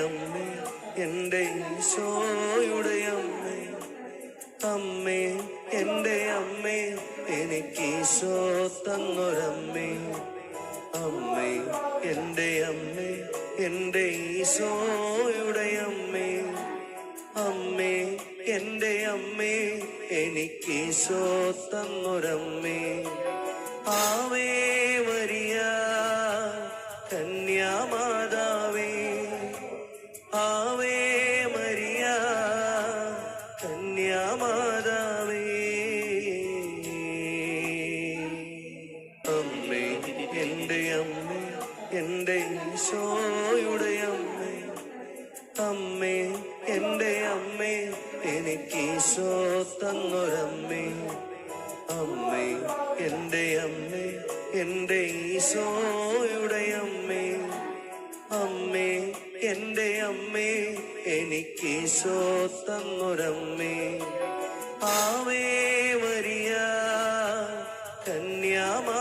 അമ്മേ, എൻ്റെ ഈശോയുടെ അമ്മേ, അമ്മേ എൻ്റെ അമ്മേ, എനിക്കീശോ തന്നൊരമ്മേ. അമ്മേ എൻ്റെ അമ്മേ, എൻ്റെ ഈശോയുടെ അമ്മേ, അമ്മേ എൻ്റെ അമ്മേ, എനിക്കീശോ തന്നൊരമ്മേ. ആവേ മരിയ കന്യാമാതാവേ, ആവേ മരിയ കന്യാമാതാവേ. അമ്മേ എൻ്റെ അമ്മേ, എൻ്റെ ഈശോയുടെ അമ്മേ, അമ്മേ എൻ്റെ അമ്മേ, എനിക്കീശോ തന്നൊരമ്മേ. അമ്മേ എൻ്റെ അമ്മേ, എൻ്റെ ഈശോയുടെ അമ്മേ, അമ്മേ എൻ്റെ അമ്മേ, എനിക്കീശോ തന്നൊരമ്മേ. Ave Maria കന്യാമാ